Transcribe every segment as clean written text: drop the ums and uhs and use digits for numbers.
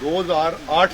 2008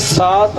7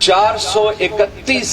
431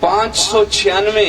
596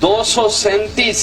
237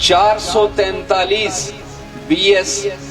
443 BS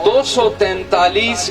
243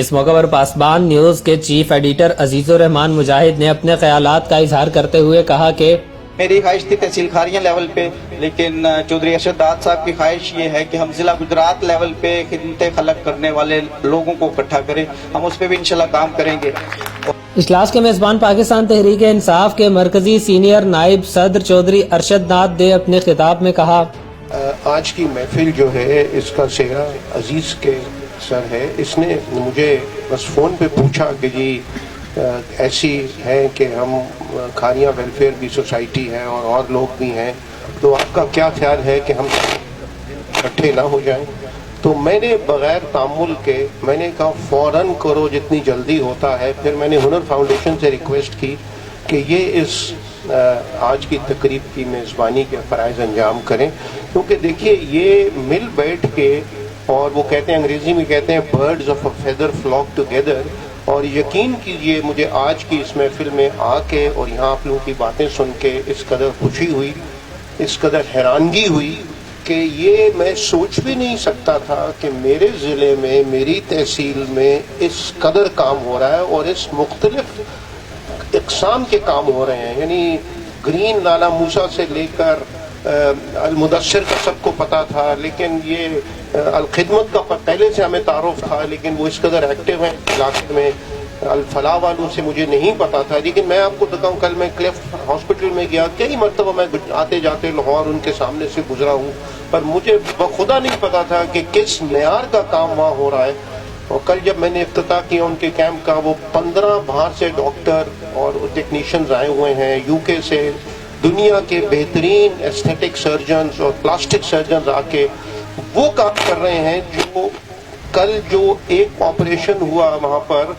اس موقع پر پاسبان news کے chief editor عزیز الرحمان مجاہد نے اپنے خیالات کا اظہار کرتے ہوئے کہا کہ میری خواہش تھی تحصیل کھاریاں لیول پہ، لیکن چودھری ارشد داد صاحب کی خواہش یہ ہے کہ ہم ضلع گجرات لیول پہ خدمت خلق کرنے والے لوگوں کو اکٹھا کریں. ہم اس پہ بھی انشاءاللہ کام کریں گے. اجلاس کے میزبان پاکستان تحریک انصاف کے مرکزی سینئر نائب صدر چودھری ارشد داد نے اپنے خطاب میں کہا، آج کی محفل جو ہے اس کا سہرا عزیز کے سر ہے. اس نے مجھے بس فون پہ پوچھا کہ جی ایسی ہے کہ ہم کھاریاں ویلفیئر بھی سوسائٹی ہے اور لوگ بھی ہیں، تو آپ کا کیا خیال ہے کہ ہم اکٹھے نہ ہو جائیں؟ تو میں نے بغیر تعامل کے میں نے کہا فوراً کرو جتنی جلدی ہوتا ہے. پھر میں نے ہنر فاؤنڈیشن سے ریکویسٹ کی کہ یہ اس آج کی تقریب کی میزبانی کے فرائض انجام کریں، کیونکہ دیکھیے یہ مل بیٹھ کے، اور وہ کہتے ہیں انگریزی میں کہتے ہیں birds of a feather flock together. اور یقین کیجئے مجھے آج کی اس محفل میں آ کے اور یہاں آپ لوگوں کی باتیں سن کے اس قدر خوشی ہوئی، اس قدر حیرانگی ہوئی کہ یہ میں سوچ بھی نہیں سکتا تھا کہ میرے ضلع میں، میری تحصیل میں اس قدر کام ہو رہا ہے اور اس مختلف اقسام کے کام ہو رہے ہیں. یعنی گرین لالا موسیٰ سے لے کر المدثر کا سب کو پتا تھا، لیکن یہ الخدمت کا پہلے سے ہمیں تعارف تھا، لیکن وہ اس قدر ایکٹیو ہیں علاقے میں. الفلاح والوں سے مجھے نہیں پتا تھا، لیکن میں آپ کو بتاؤں کل میں کلیف ہاسپٹل میں گیا، کئی مرتبہ میں آتے جاتے لاہور ان کے سامنے سے گزرا ہوں، پر مجھے بخدا نہیں پتا تھا کہ کس معیار کا کام وہاں ہو رہا ہے. اور کل جب میں نے افتتاح کیا ان کے کیمپ کا، وہ 15 باہر سے ڈاکٹر اور ٹیکنیشینز آئے ہوئے ہیں یو کے سے، دنیا کے بہترین ایستھیٹک سرجنز اور پلاسٹک سرجنز آ کے وہ کام کر رہے ہیں. جو کل جو ایک آپریشن ہوا وہاں پر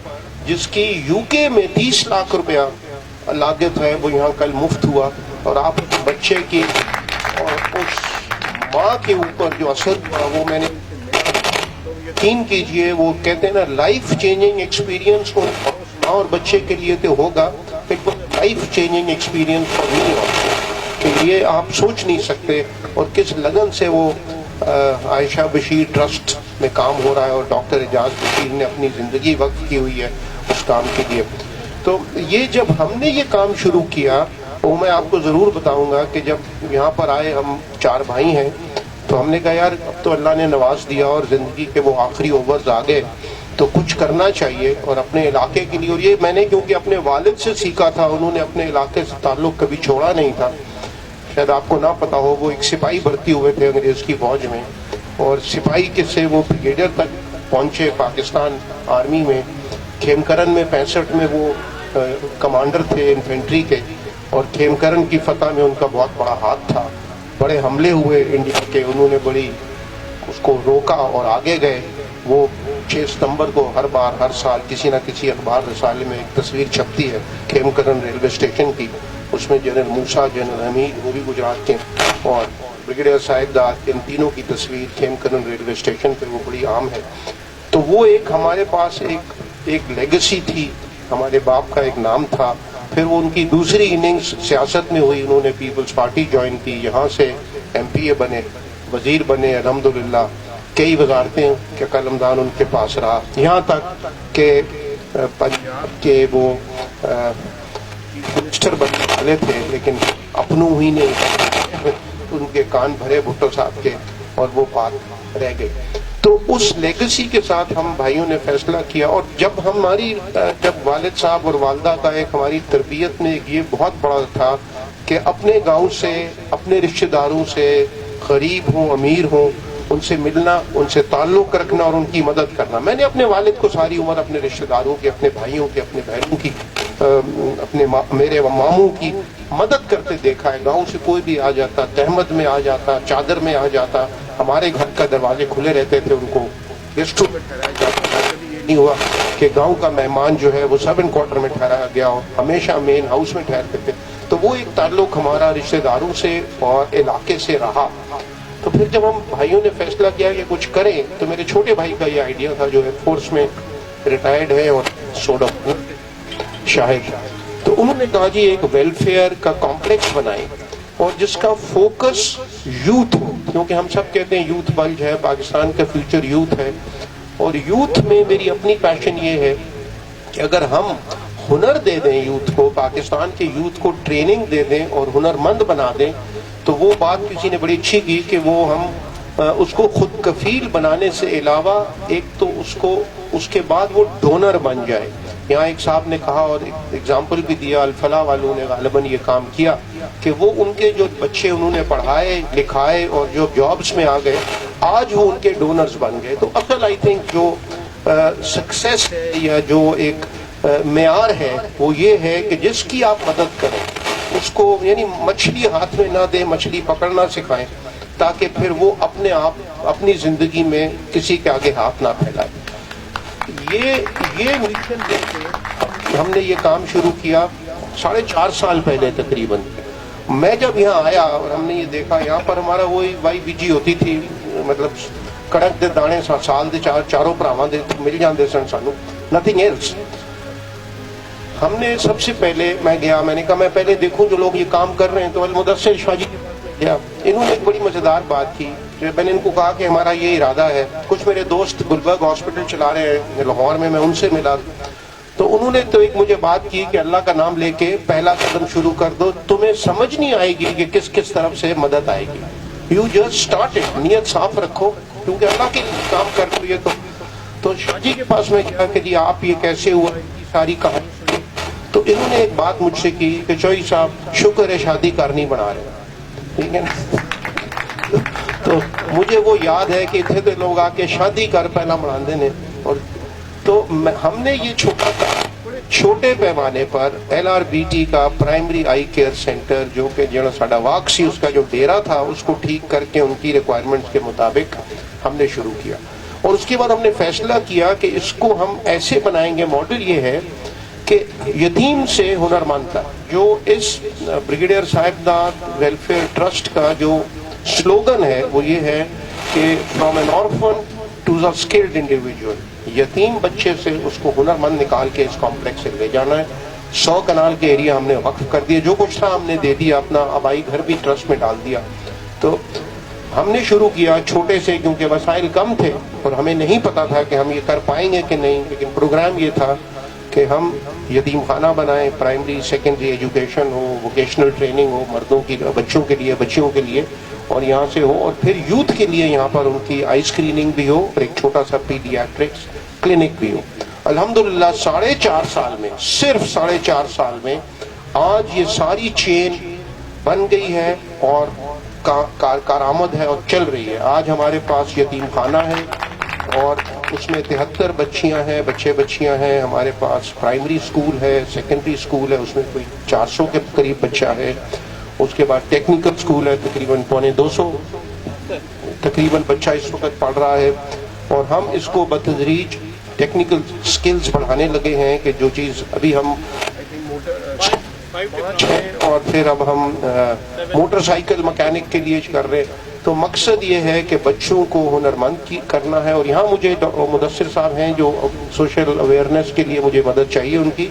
جس کی یو کے میں 30 لاکھ روپیہ لاگت ہے، وہ یہاں کل مفت ہوا. اور آپ بچے کی اور اس ماں کے اوپر جو اثر ہوا وہ میں نے یقین کیجئے، وہ کہتے ہیں نا لائف چینجنگ ایکسپیرینس ماں اور بچے کے لیے تو ہوگا، لائف چینجنگ ایکسپیرینس اور نہیں ہوگا کہ یہ آپ سوچ نہیں سکتے. اور کس لگن سے وہ عائشہ بشیر ٹرسٹ میں کام ہو رہا ہے اور ڈاکٹر اعجاز بشیر نے اپنی زندگی وقف کی ہوئی ہے اس کام کے لیے. تو یہ جب ہم نے یہ کام شروع کیا، وہ میں آپ کو ضرور بتاؤں گا کہ جب یہاں پر آئے، ہم 4 بھائی ہیں، تو ہم نے کہا یار اب تو اللہ نے نواز دیا اور زندگی کے وہ آخری اوورز آ گئے تو کچھ کرنا چاہیے اور اپنے علاقے کے لیے. اور یہ میں نے کیونکہ اپنے والد سے سیکھا تھا، انہوں نے اپنے علاقے سے تعلق کبھی چھوڑا نہیں تھا. شاید آپ کو نہ پتا ہو، وہ ایک سپاہی بھرتی ہوئے تھے انگریز کی فوج میں، اور سپاہی کے سے وہ بریگیڈیئر تک پہنچے پاکستان آرمی میں. کھیمکرن میں 65 میں وہ کمانڈر تھے انفینٹری کے، اور کھیمکرن کی فتح میں ان کا بہت بڑا ہاتھ تھا. بڑے حملے ہوئے انڈیا کے، انہوں نے بڑی اس کو روکا اور آگے گئے. وہ 6 ستمبر کو ہر بار ہر سال کسی نہ کسی اخبار رسالے میں ایک تصویر چھپتی ہے کھیمکرن ریلوے اسٹیشن کی. اس میں جنرل موسیٰ، جنرل حمید وہ بھی گجرات کے، اور بریگیڈیئر صاحب داد، ان تینوں کی تصویر کھیمکرن ریلوے اسٹیشن پہ وہ بڑی عام ہے. تو وہ ایک ہمارے پاس ایک لیگسی تھی، ہمارے باپ کا ایک نام تھا. پھر وہ ان کی دوسری اننگز سیاست میں ہوئی، انہوں نے پیپلز پارٹی جوائن کی، یہاں سے ایم پی اے بنے، وزیر بنے الحمدللہ. کئی وزارتیں کا قلمدان ان کے پاس رہا، یہاں تک کہ پنجاب کے وہ منسٹر بننے والے تھے، لیکن اپنوں ہی نے ان کے کان بھرے بھٹو صاحب کے اور وہ بات رہ گئی. تو اس لیگسی کے ساتھ ہم بھائیوں نے فیصلہ کیا. اور جب والد صاحب اور والدہ کا ایک ہماری تربیت میں یہ بہت بڑا تھا کہ اپنے گاؤں سے، اپنے رشتہ داروں سے، غریب ہوں امیر ہوں، ان سے ملنا، ان سے تعلق رکھنا اور ان کی مدد کرنا. میں نے اپنے والد کو ساری عمر اپنے رشتہ داروں کی، اپنے بھائیوں کی، اپنے بہنوں کی، اپنے میرے ماموں کی مدد کرتے دیکھا ہے. گاؤں سے کوئی بھی آ جاتا، تہمت میں آ جاتا، چادر میں آ جاتا، ہمارے گھر کا دروازے کھلے رہتے تھے، ان کو گیسٹ روم میں ٹھہرایا جاتا. کبھی یہ نہیں ہوا کہ گاؤں کا مہمان جو ہے وہ سب ان کوارٹر میں ٹھہرایا گیا ہو، ہمیشہ مین ہاؤس میں ٹھہرتے تھے. تو وہ ایک تعلق ہمارا رشتہ داروں سے اور علاقے سے رہا. تو پھر جب ہم بھائیوں نے فیصلہ کیا کہ کچھ کریں، تو میرے چھوٹے بھائی کا یہ آئیڈیا تھا جو ایئر فورس میں ریٹائرڈ ہے اور سوڈا شاہد. تو انہوں نے کہا جی ایک ویلفیئر کا کمپلیکس بنائیں اور جس کا فوکس یوتھ ہو، کیونکہ ہم سب کہتے ہیں یوتھ بلج ہے، پاکستان کا فیوچر یوتھ ہے. اور یوتھ میں میری اپنی پیشن یہ ہے کہ اگر ہم ہنر دے دیں یوتھ کو، پاکستان کے یوتھ کو ٹریننگ دے دیں اور ہنرمند بنا دیں، تو وہ بات کسی نے بڑی اچھی کی کہ وہ ہم اس کو خود کفیل بنانے سے علاوہ ایک تو اس کے بعد وہ ڈونر بن جائے. یہاں ایک صاحب نے کہا اور ایگزامپل بھی دیا، الفلاح والوں نے غالباً یہ کام کیا کہ وہ ان کے جو بچے انہوں نے پڑھائے لکھائے اور جو جابس میں آ گئے، آج وہ ان کے ڈونرز بن گئے. تو اصل آئی تھنک جو سکسیس ہے یا جو ایک معیار ہے وہ یہ ہے کہ جس کی آپ مدد کریں اس کو، یعنی مچھلی ہاتھ میں نہ دیں، مچھلی پکڑنا سکھائیں تاکہ پھر وہ اپنے آپ اپنی زندگی میں کسی کے آگے ہاتھ نہ پھیلائے. یہ مشن لے کے ہم نے یہ کام شروع کیا 4.5 سال پہلے تقریباً. میں جب یہاں آیا اور ہم نے یہ دیکھا یہاں پر ہمارا وہی وائی بیجی ہوتی تھی، مطلب کڑک دے دانے سال دے چاروں پراواں دے مل جاندے سن سانو، نتھنگ ایلس. ہم نے سب سے پہلے میں گیا، میں نے کہا میں پہلے دیکھوں جو لوگ یہ کام کر رہے ہیں. تو المدثر شاہ جی گیا، انہوں نے ایک بڑی مزیدار بات کی. میں نے ان کو کہا کہ ہمارا یہ ارادہ ہے. کچھ میرے دوست گلبرگ ہاسپٹل چلا رہے ہیں لاہور میں ان سے ملا، تو انہوں نے تو ایک مجھے بات کی کہ اللہ کا نام لے کے پہلا قدم شروع کر دو، تمہیں سمجھ نہیں آئے گی کہ کس طرف سے مدد آئے گی. یو جسٹ اسٹارٹ اٹ، نیت صاف رکھو کیونکہ اللہ کے لیے کام کر رہے ہو. یہ تو شاہ جی کے پاس میں گیا کہ جی آپ یہ کیسے ہوا، ساری کہانی. تو انہوں نے ایک بات مجھ سے کی کہ چوئی صاحب شکر ہے شادی کرنی بنا رہے ہیں، ٹھیک ہے نا. تو مجھے وہ یاد ہے کہ اتنے تو لوگ آ کے شادی کر پہلا بنا دے. اور تو ہم نے یہ چھوٹے پیمانے پر LRBT کا پرائمری آئی کیئر سینٹر جو کہ ساڈا واق سی اس کا جو ڈیرا تھا اس کو ٹھیک کر کے ان کی ریکوائرمنٹس کے مطابق ہم نے شروع کیا. اور اس کے بعد ہم نے فیصلہ کیا کہ اس کو ہم ایسے بنائیں گے. ماڈل یہ ہے کہ یتیم سے ہنرمند تک، جو اس بریگیڈیئر صاحبزاد ویلفیئر ٹرسٹ کا جو سلوگن ہے وہ یہ ہے کہ from an orphan to the skilled individual, یتیم بچے سے اس کو ہنرمند نکال کے اس کمپلیکس سے لے جانا ہے. 100 کنال کے ایریا ہم نے وقف کر دیا، جو کچھ تھا ہم نے دے دیا، اپنا آبائی گھر بھی ٹرسٹ میں ڈال دیا. تو ہم نے شروع کیا چھوٹے سے کیونکہ وسائل کم تھے اور ہمیں نہیں پتا تھا کہ ہم یہ کر پائیں گے کہ نہیں. لیکن پروگرام یہ تھا کہ ہم یتیم خانہ بنائیں، پرائمری سیکنڈری ایجوکیشن ہو، ووکیشنل ٹریننگ ہو مردوں کی، بچوں کے لیے، بچیوں کے لیے، اور یہاں سے ہو. اور پھر یوتھ کے لیے یہاں پر ان کی آئی اسکریننگ بھی ہو اور ایک چھوٹا سا پیڈیاٹرکس کلینک بھی ہو. الحمدللہ 4.5 سال میں، صرف 4.5 سال میں آج یہ ساری چین بن گئی ہے اور کارآمد ہے اور چل رہی ہے. آج ہمارے پاس یتیم خانہ ہے اور اس میں 73 بچیاں ہیں، بچیاں ہیں. ہمارے پاس پرائمری اسکول ہے، سیکنڈری اسکول ہے، اس میں کوئی 400 کے قریب بچہ ہے. اس کے بعد ٹیکنیکل اسکول ہے، تقریباً 250 تقریباً بچہ اس وقت پڑھ رہا ہے. اور ہم اس کو بتدریج ٹیکنیکل سکلز بڑھانے لگے ہیں کہ جو چیز ابھی ہم اور پھر اب ہم موٹر سائیکل مکینک کے لیے کر رہے. تو مقصد یہ ہے کہ بچوں کو ہنرمند کرنا ہے. اور یہاں مجھے مدثر صاحب ہیں جو سوشل اویئرنیس کے لیے مجھے مدد چاہیے ان کی،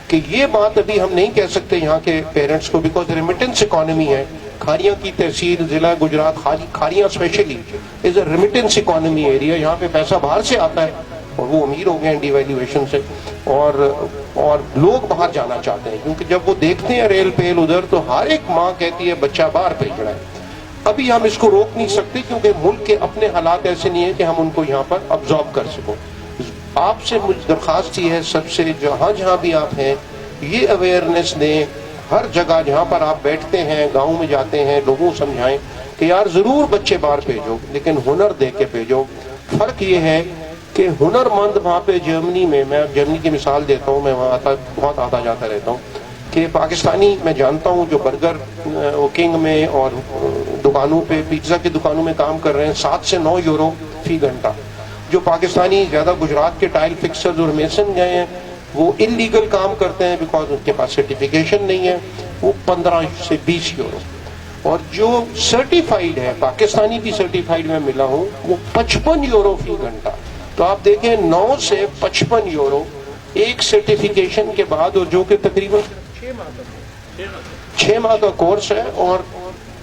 کہ یہ بات ابھی ہم نہیں کہہ سکتے یہاں کے پیرنٹس کو، بیکاز ریمیٹنس اکانومی ہے. کھاریاں کی تحصیل ضلع گجرات، کھاریاں اسپیشلی از اے ریمیٹنس اکانومی ایریا. یہاں پہ پیسہ باہر سے آتا ہے اور وہ امیر ہو گئے ہیں ڈی ویلیویشن سے، اور لوگ باہر جانا چاہتے ہیں کیونکہ جب وہ دیکھتے ہیں ریل پیل ادھر تو ہر ایک ماں کہتی ہے بچہ باہر بھیجنا ہے. ابھی ہم اس کو روک نہیں سکتے کیونکہ ملک کے اپنے حالات ایسے نہیں ہیں کہ ہم ان کو یہاں پر ابزارب کر سکیں. آپ سے مجھ درخواست یہ ہے سب سے، جہاں بھی آپ ہیں یہ اویئرنیس دیں. ہر جگہ جہاں پر آپ بیٹھتے ہیں، گاؤں میں جاتے ہیں، لوگوں کو سمجھائیں کہ یار ضرور بچے باہر بھیجو لیکن ہنر دے کے بھیجو. فرق یہ ہے کہ ہنر مند وہاں پہ جرمنی میں، میں جرمنی کی مثال دیتا ہوں، میں وہاں بہت آتا جاتا رہتا ہوں، کہ پاکستانی میں جانتا ہوں جو برگر کنگ میں اور دکانوں پہ پیزا کی دکانوں میں کام کر رہے ہیں 7 سے 9 یورو فی گھنٹہ. جو پاکستانی زیادہ گجرات کے ٹائل فکسرز اور میسن گئے ہیں وہ انلیگل کام کرتے ہیں بیکاز ان کے پاس سرٹیفیکیشن نہیں ہے، وہ 15 سے 20 یورو. اور جو سرٹیفائیڈ ہے، پاکستانی بھی سرٹیفائیڈ میں ملا ہوں، وہ 55 یورو فی گھنٹہ. تو آپ دیکھیں 9 سے 55 یورو ایک سرٹیفیکیشن کے بعد، اور جو کہ تقریباً 6 ماہ کا کورس ہے اور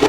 2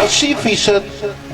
80%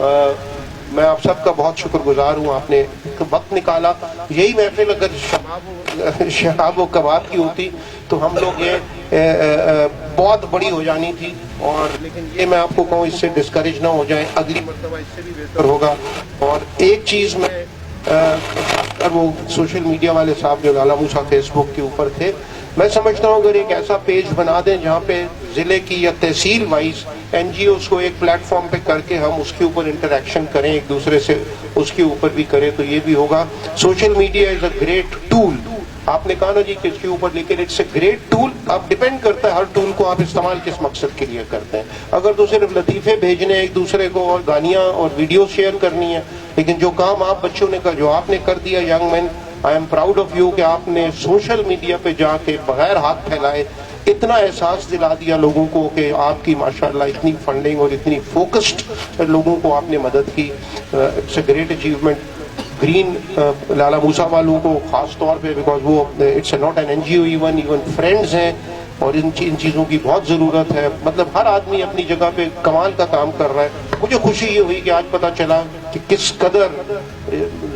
میں آپ سب کا بہت شکر گزار ہوں، آپ نے وقت نکالا. یہی محفل اگر شراب و کباب کی ہوتی تو ہم لوگ یہ بہت بڑی ہو جانی تھی، اور لیکن یہ میں آپ کو کہوں اس سے ڈسکریج نہ ہو جائیں، اگلی مرتبہ اس سے بھی بہتر ہوگا. اور ایک چیز میں وہ سوشل میڈیا والے صاحب جو لالا موسیٰ فیس بک کے اوپر تھے، میں سمجھتا ہوں اگر ایک ایسا پیج بنا دیں جہاں پہ ضلع کی یا تحصیل وائز این جی اوز کو ایک پلیٹ فارم پہ کر کے ہم اس کے اوپر انٹریکشن کریں، ایک دوسرے سے اس کے اوپر بھی کریں، تو یہ بھی ہوگا. Social media is a great tool. آپ نے کہا نا جی کہ اس کے اوپر، لیکن اٹس اے گریٹ ٹول. اب ڈیپینڈ کرتا ہے ہر ٹول کو آپ استعمال کس مقصد کے لیے کرتے ہیں. اگر تو صرف لطیفے بھیجنے ایک دوسرے کو اور گانیاں اور ویڈیو شیئر کرنی ہے، لیکن جو کام آپ بچوں نے جو آپ نے کر دیا young man, I am proud of you کہ آپ نے سوشل میڈیا پہ جا کے بغیر ہاتھ پھیلائے اتنا احساس دلا دیا لوگوں کو کہ آپ کی ماشاءاللہ اتنی فنڈنگ اور اتنی فوکسڈ لوگوں کو آپ نے مدد کی. It's a great achievement. Green Lala Musa والوں کو خاص طور پہ، بیکاز وہ it's a not an N G O, even friends ہیں، اور ان چیزوں کی بہت ضرورت ہے. مطلب ہر آدمی اپنی جگہ پہ کمال کا کام کر رہا ہے. مجھے خوشی یہ ہوئی کہ آج پتہ چلا کہ کس قدر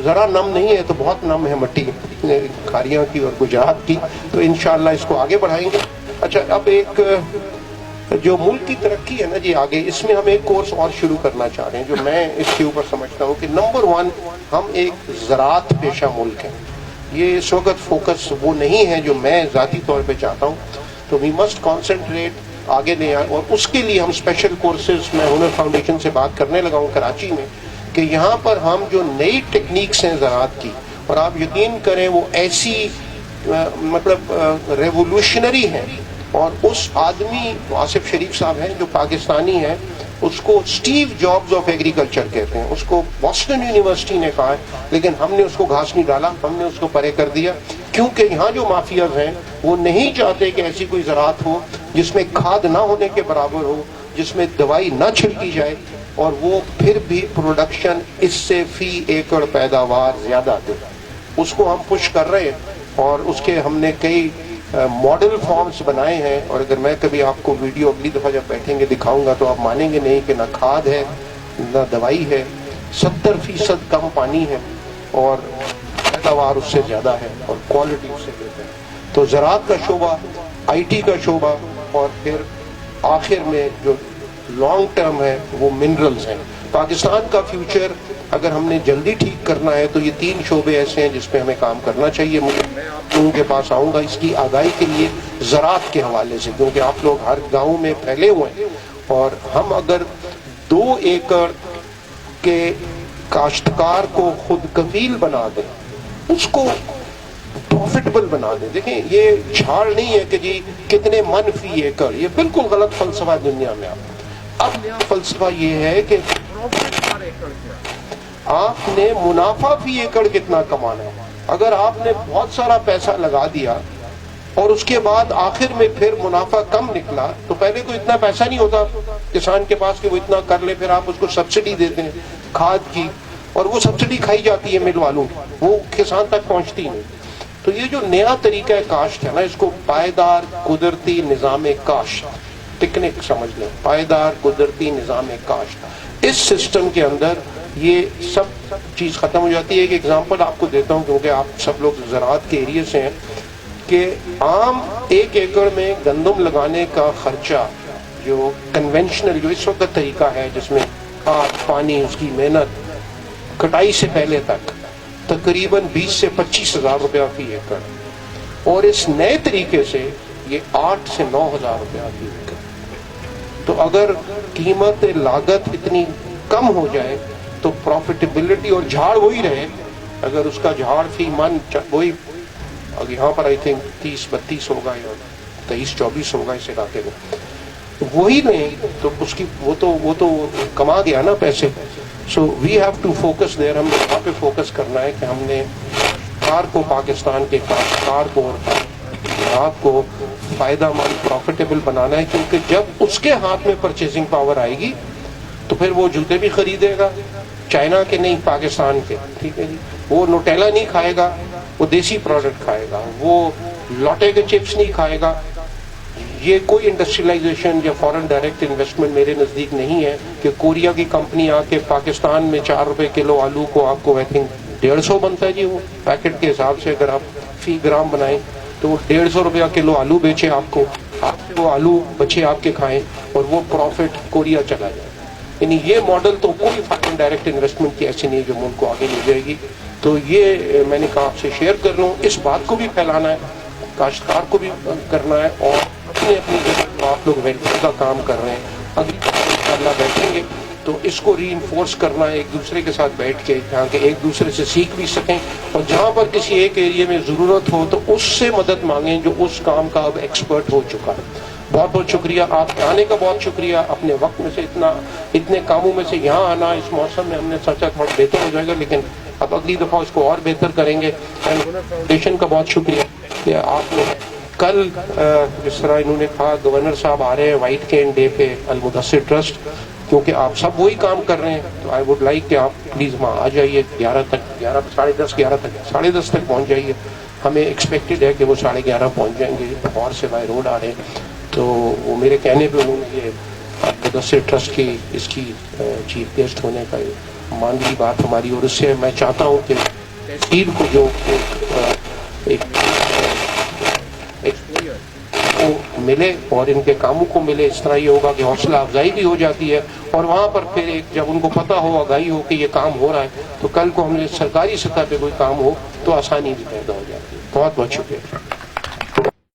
ذرا نم نہیں ہے تو بہت نم ہے مٹی کھاریاں کی اور گجرات کی. تو انشاءاللہ اس کو آگے بڑھائیں گے. اچھا، اب ایک جو ملک کی ترقی ہے نا جی آگے، اس میں ہم ایک کورس اور شروع کرنا چاہ رہے ہیں جو میں اس کے اوپر سمجھتا ہوں کہ نمبر 1 ہم ایک زراعت پیشہ ملک ہیں. یہ اس وقت فوکس وہ نہیں ہے جو میں ذاتی طور پہ چاہتا ہوں. تو وی مسٹ کانسنٹریٹ آگے لے آئیں، اور اس کے لیے ہم اسپیشل کورسز، میں ہنر فاؤنڈیشن سے بات کرنے لگا ہوں کراچی میں، کہ یہاں پر ہم جو نئی ٹیکنیکس ہیں زراعت کی، اور آپ یقین کریں وہ ایسی مطلب ریولوشنری ہیں. اور اس آدمی آصف شریف صاحب ہیں جو پاکستانی ہیں، اس کو اسٹیو جابز آف ایگریکلچر کہتے ہیں. اس کو بوسٹن یونیورسٹی نے کہا ہے، لیکن ہم نے اس کو گھاس نہیں ڈالا، ہم نے اس کو پرے کر دیا. کیونکہ یہاں جو مافیاز ہیں وہ نہیں چاہتے کہ ایسی کوئی زراعت ہو جس میں کھاد نہ ہونے کے برابر ہو، جس میں دوائی نہ چھڑکی جائے، اور وہ پھر بھی پروڈکشن اس سے فی ایکڑ پیداوار زیادہ دے. اس کو ہم پش کر رہے ہیں، اور اس کے ہم نے کئی ماڈل فارمز بنائے ہیں. اور اگر میں کبھی آپ کو ویڈیو اگلی دفعہ جب بیٹھیں گے دکھاؤں گا تو آپ مانیں گے نہیں کہ نہ کھاد ہے نہ دوائی ہے، 70% کم پانی ہے، اور پیداوار اس سے زیادہ ہے، اور کوالٹی اس سے بہتر ہے. تو زراعت کا شعبہ، آئی ٹی کا شعبہ، اور پھر آخر میں جو لانگ ٹرم ہے وہ منرلز ہیں. پاکستان کا فیوچر اگر ہم نے جلدی ٹھیک کرنا ہے تو یہ 3 شعبے ایسے ہیں جس پہ ہمیں کام کرنا چاہیے. میں آپ لوگوں کے پاس آؤں گا اس کی آگاہی کے لیے زراعت کے حوالے سے، کیونکہ آپ لوگ ہر گاؤں میں پھیلے ہوئے ہیں، اور ہم اگر 2 ایکڑ کے کاشتکار کو خود کفیل بنا دیں، اس کو پروفیٹیبل بنا دیں. دیکھیں یہ جھاڑ نہیں ہے کہ جی کتنے من فی ایکڑ، یہ بالکل غلط فلسفہ دنیا میں. اب نیا فلسفہ یہ ہے کہ آپ نے منافع فی ایکڑ کتنا کمانا ہے. اگر آپ نے بہت سارا پیسہ لگا دیا اور اس کے بعد آخر میں پھر منافع کم نکلا، تو پہلے تو اتنا پیسہ نہیں ہوتا کسان کے پاس کہ وہ اتنا کر لے. پھر آپ اس کو سبسڈی دیتے ہیں کھاد کی، اور وہ سبسڈی کھائی جاتی ہے مل والوں کی، وہ کسان تک پہنچتی نہیں. تو یہ جو نیا طریقہ کاشت ہے نا، اس کو پائیدار قدرتی نظام کاشت، ٹیکنک سمجھ لیں، پائیدار قدرتی نظام کاشت. اس سسٹم کے اندر یہ سب چیز ختم ہو جاتی ہے. ایک ایگزامپل آپ کو دیتا ہوں کیونکہ آپ سب لوگ زراعت کے ایریے سے ہیں، کہ عام 1 ایکڑ میں گندم لگانے کا خرچہ جو کنونشنل جو اس وقت طریقہ ہے جس میں کھاد پانی، اس کی محنت، کٹائی سے پہلے تک، تقریباً 20 سے 25 ہزار روپیہ فی ایکڑ، اور اس نئے طریقے سے یہ 8 سے 9 ہزار روپیہ فی ایکڑ. تو اگر قیمت لاگت اتنی کم ہو جائے تو پروفیٹیبلٹی، اور جھاڑ وہی رہے، اگر اس کا جھاڑ فی من وہی، یہاں پر آئی تھنک 30-32 ہوگا یا 23-24 ہوگا اس علاقے میں، وہی نہیں تو اس کی وہ تو کما گیا نا پیسے. سو وی ہیو ٹو فوکس دیر. ہم وہاں پہ فوکس کرنا ہے کہ ہم نے کار کو، پاکستان کے کاشتکار کو اور زراعت کو فائدہ مند، پروفیٹیبل بنانا ہے. کیونکہ جب اس کے ہاتھ میں پرچیزنگ پاور آئے گی تو پھر وہ جوتے بھی خریدے گا، چائنا کے نہیں پاکستان کے، ٹھیک ہے جی. وہ نوٹیلا نہیں کھائے گا، وہ دیسی پروڈکٹ کھائے گا. وہ لوٹے کے چپس نہیں کھائے گا، یہ کوئی انڈسٹریلائزیشن یا فورن ڈائریکٹ انویسٹمنٹ میرے نزدیک نہیں ہے کہ کوریا کی کمپنی آ کے پاکستان میں 4 روپے کلو آلو کو آپ کو آئی تھنک 150 بنتا ہے جی، وہ پیکٹ کے حساب سے اگر آپ فی گرام بنائیں تو وہ 150 روپیہ کلو آلو بیچے آپ کو، آپ سے وہ آلو بچے آپ کے کھائیں اور وہ پروفٹ کوریا چلا جائے. یعنی یہ ماڈل تو کوئی فارن ڈائریکٹ انویسٹمنٹ کی ایسی نہیں ہے جو ملک کو آگے لے جائے گی. تو یہ میں نے کہا آپ سے شیئر کر رہا ہوں. اس بات کو بھی پھیلانا ہے، کاشتکار کو بھی کرنا ہے، اور اپنی جگہ آپ لوگ ویلفیئر کا کام کر رہے ہیں، اگلی انشاءاللہ بیٹھیں گے تو اس کو ری انفورس کرنا ہے ایک دوسرے کے ساتھ بیٹھ کے، جہاں کہ ایک دوسرے سے سیکھ بھی سکیں، اور جہاں پر کسی ایک ایریے میں ضرورت ہو تو اس سے مدد مانگیں جو اس کام کا اب ایکسپرٹ ہو چکا ہے. بہت بہت شکریہ آپ کے آنے کا، بہت شکریہ اپنے وقت میں سے اتنے کاموں میں سے یہاں آنا. اس موسم میں ہم نے سوچا تھوڑا بہتر ہو جائے گا، لیکن اب اگلی دفعہ اس کو اور بہتر کریں گے. فاؤنڈیشن کا بہت شکریہ کہ آپ لوگ کل جس طرح انہوں نے کہا گورنر صاحب آ رہے ہیں وائٹ کین ڈے پہ المدثر ٹرسٹ، کیونکہ آپ سب وہی کام کر رہے ہیں تو آئی ووڈ لائک کہ آپ پلیز وہاں آ جائیے 11 تک، 10:30 تک پہنچ جائیے. ہمیں ایکسپیکٹڈ ہے کہ وہ 11:30 پہنچ جائیں گے، اور سے بائی روڈ آ رہے ہیں. تو وہ میرے کہنے پہ انہوں نے یہ مدثر ٹرسٹ کی اس کی چیف گیسٹ ہونے کا مان لی بات ہماری، اور اس سے میں چاہتا ہوں کہ تحصیل کو جو ملے اور ان کے کاموں کو ملے. اس طرح یہ ہوگا کہ حوصلہ افزائی بھی ہو جاتی ہے، اور وہاں پر پھر ایک جب ان کو پتہ ہو، آگاہی ہو کہ یہ کام ہو رہا ہے، تو کل کو ہم نے سرکاری سطح پہ کوئی کام ہو تو آسانی بھی پیدا ہو جاتی ہے. بہت بہت شکریہ.